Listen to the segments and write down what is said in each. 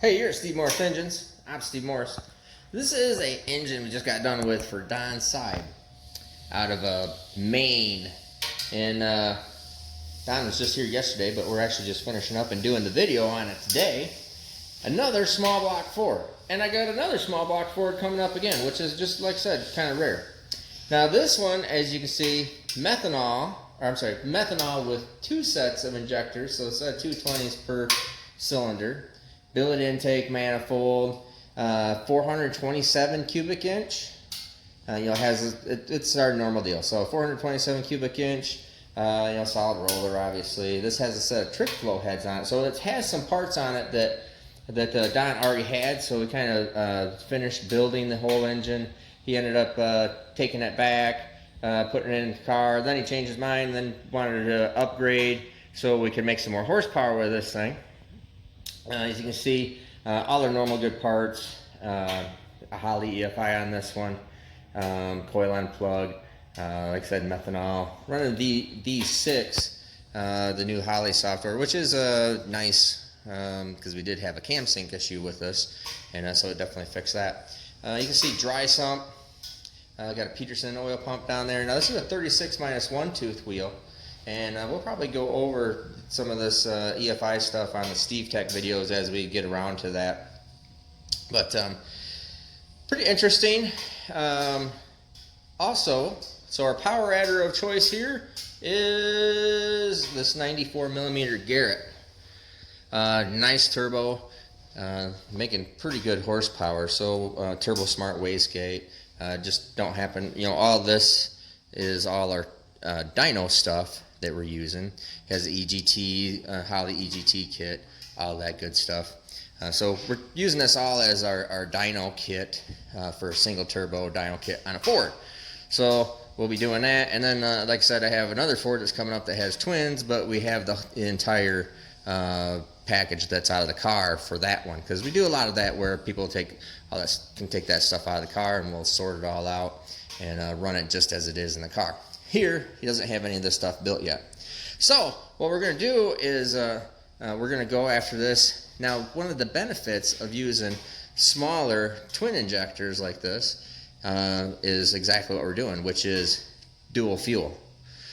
Hey, you're at Steve Morris Engines. I'm Steve Morris. This is a engine we just got done with for Don Seib out of Maine. And Don was just here yesterday, but we're actually just finishing up and doing the video on it today. Another small block Ford. And I got another small block Ford coming up again, which is just, like I said, kind of rare. Now this one, as you can see, methanol with two sets of injectors, so it's 220s per cylinder. Billet intake manifold, 427 cubic inch. It's our normal deal. So 427 cubic inch, solid roller, obviously. This has a set of trick flow heads on it, so it has some parts on it that Don already had. So we kind of finished building the whole engine. He ended up taking it back, putting it in the car. Then he changed his mind, then wanted to upgrade so we could make some more horsepower with this thing. As you can see, all our normal good parts, a Holley EFI on this one, coil end plug, like I said, methanol, running V6, the new Holley software, which is nice because we did have a cam sync issue with this, and so it definitely fixed that. You can see dry sump, got a Peterson oil pump down there. Now this is a 36-1 tooth wheel. And we'll probably go over some of this EFI stuff on the Steve Tech videos as we get around to that. But pretty interesting. Also, so our power adder of choice here is this 94mm Garrett. Nice turbo, making pretty good horsepower. So turbo smart wastegate. Just don't happen. All this is all our Dyno stuff that we're using. Has the EGT, Holley EGT kit, all that good stuff. So we're using this all as our Dyno kit for a single turbo Dyno kit on a Ford. So we'll be doing that. And then, like I said, I have another Ford that's coming up that has twins, but we have the entire package that's out of the car for that one, because we do a lot of that where people can take that stuff out of the car, and we'll sort it all out and run it just as it is in the car. Here, he doesn't have any of this stuff built yet. So what we're going to do is we're going to go after this. Now, one of the benefits of using smaller twin injectors like this is exactly what we're doing, which is dual fuel.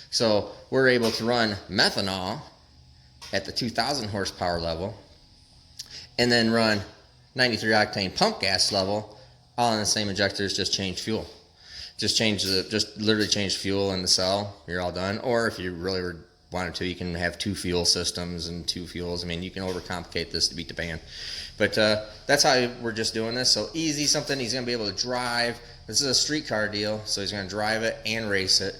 So we're able to run methanol at the 2,000 horsepower level and then run 93 octane pump gas level, all in the same injectors, just change fuel. Just literally change fuel in the cell, you're all done. Or if you really wanted to, you can have two fuel systems and two fuels. I mean, you can overcomplicate this to beat the band. But that's how we're just doing this. So easy, something he's going to be able to drive. This is a streetcar deal, so he's going to drive it and race it.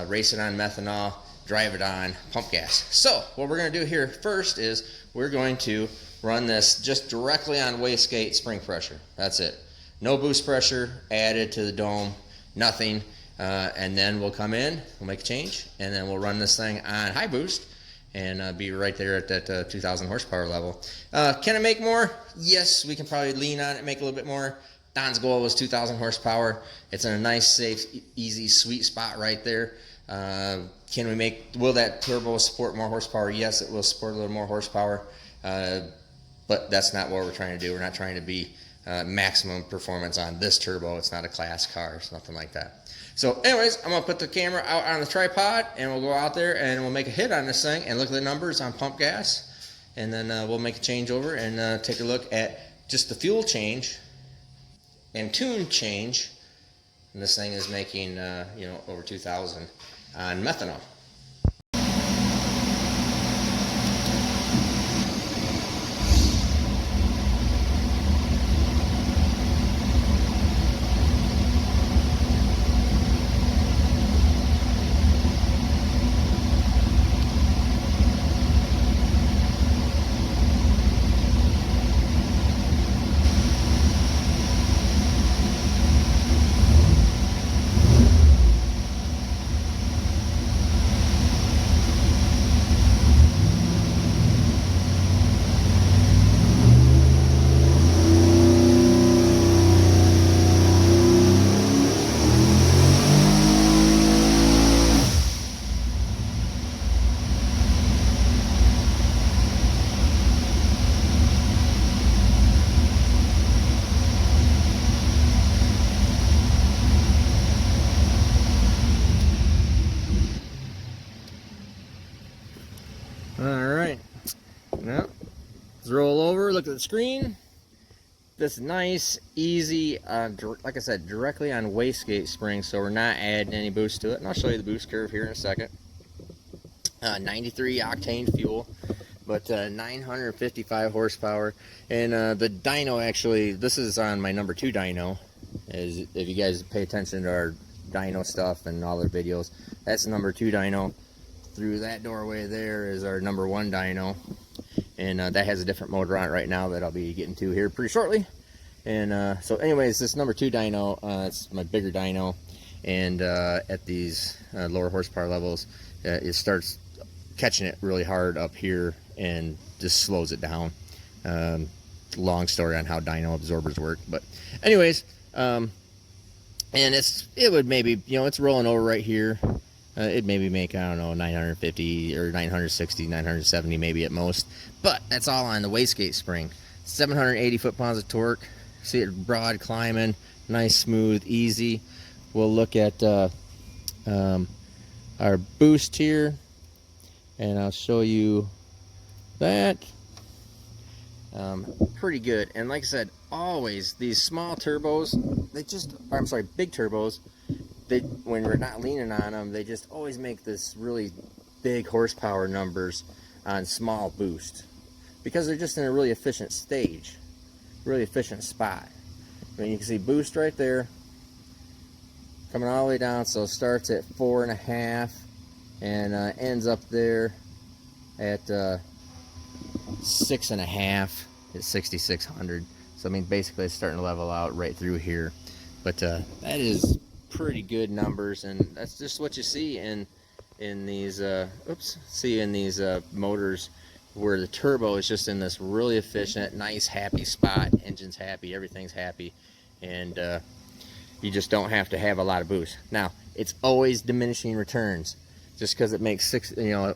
Race it on methanol, drive it on pump gas. So what we're going to do here first is we're going to run this just directly on wastegate spring pressure. That's it. No boost pressure added to the dome. Nothing, and then we'll come in, we'll make a change, and then we'll run this thing on high boost and be right there at that 2,000 horsepower level. Can it make more? Yes, we can probably lean on it, make a little bit more. Don's goal was 2,000 horsepower. It's in a nice, safe, easy, sweet spot right there. Will that turbo support more horsepower? Yes, it will support a little more horsepower, but that's not what we're trying to do. We're not trying to be maximum performance on this turbo. It's not a class car. It's nothing like that. So anyways, I'm going to put the camera out on the tripod, and we'll go out there and we'll make a hit on this thing and look at the numbers on pump gas, and then we'll make a changeover and take a look at just the fuel change and tune change. And this thing is making over 2,000 on methanol. Let's roll over, look at the screen. This nice, easy, like I said, directly on wastegate spring, so we're not adding any boost to it. And I'll show you the boost curve here in a second. 93 octane fuel, but 955 horsepower. And the dyno, actually, this is on my number 2 dyno. As if you guys pay attention to our dyno stuff and all their videos, that's number 2 dyno. Through that doorway there is our number 1 dyno. And that has a different motor on it right now that I'll be getting to here pretty shortly. And so anyways, this number 2 dyno, it's my bigger dyno, and at these lower horsepower levels, it starts catching it really hard up here and just slows it down. Long story on how dyno absorbers work, but anyways, and it would maybe, you know, it's rolling over right here. It maybe make, I don't know, 950 or 960, 970 maybe at most. But that's all on the wastegate spring. 780 foot-pounds of torque. See it broad climbing, nice, smooth, easy. We'll look at our boost here, and I'll show you that. Pretty good. And like I said, always these small turbos, big turbos, when we're not leaning on them, they just always make this really big horsepower numbers on small boost, because they're just in a really efficient stage, really efficient spot. I mean, you can see boost right there coming all the way down, so it starts at 4.5 and ends up there at 6.5 at 6,600. So I mean, basically it's starting to level out right through here, but that is pretty good numbers, and that's just what you see in these motors, where the turbo is just in this really efficient, nice, happy spot. Engine's happy, everything's happy, and you just don't have to have a lot of boost. Now, it's always diminishing returns. Just because it makes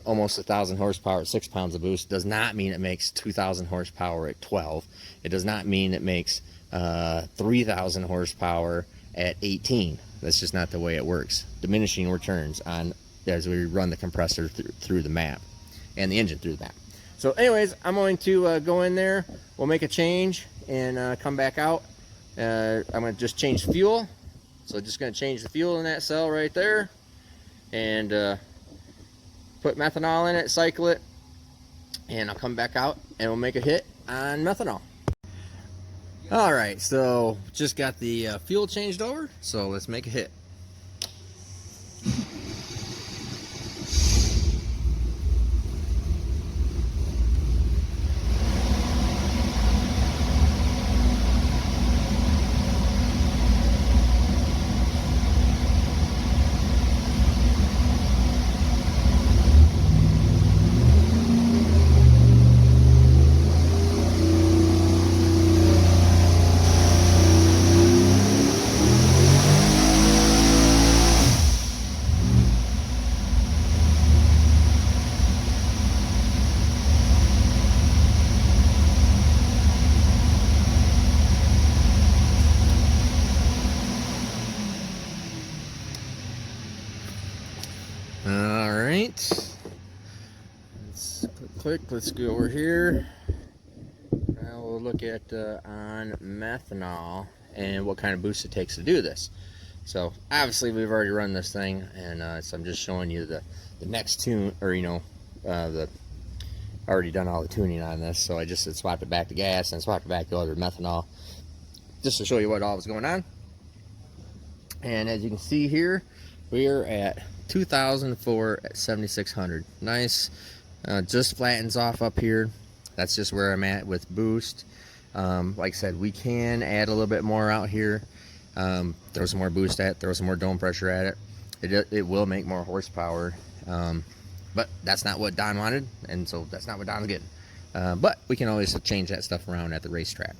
almost 1,000 horsepower at 6 pounds of boost does not mean it makes 2,000 horsepower at 12. It does not mean it makes 3,000 horsepower at 18. That's just not the way it works. Diminishing returns on as we run the compressor through the map and the engine through the map. So anyways, I'm going to go in there. We'll make a change and come back out. I'm going to just change fuel. So just going to change the fuel in that cell right there, and put methanol in it, cycle it, and I'll come back out and we'll make a hit on methanol. Alright, so just got the fuel changed over, so let's make a hit. Let's go over here. Now we'll look at on methanol and what kind of boost it takes to do this. So obviously we've already run this thing, and so I'm just showing you the next tune, or already done all the tuning on this. So I just swapped it back to gas and swapped it back to other methanol, just to show you what all was going on. And as you can see here, we are at 2004 at 7,600. Nice. Just flattens off up here. That's just where I'm at with boost. Like I said, we can add a little bit more out here. Throw some more boost at it, throw some more dome pressure at it. It will make more horsepower, but that's not what Don wanted, and so that's not what Don's getting. But we can always change that stuff around at the racetrack.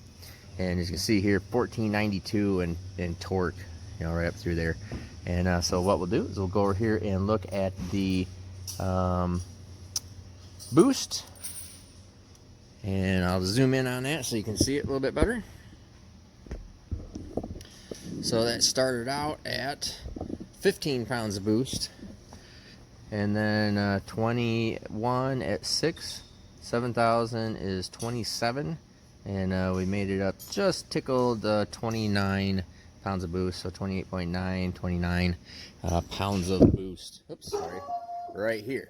And as you can see here, 1492 in torque, right up through there. And so what we'll do is we'll go over here and look at the boost, and I'll zoom in on that so you can see it a little bit better. So that started out at 15 pounds of boost, and then 21 at 6, 7,000 is 27, and we made it up, just tickled 29 pounds of boost, so 28.9, 29 pounds of boost. Oops, sorry, right here.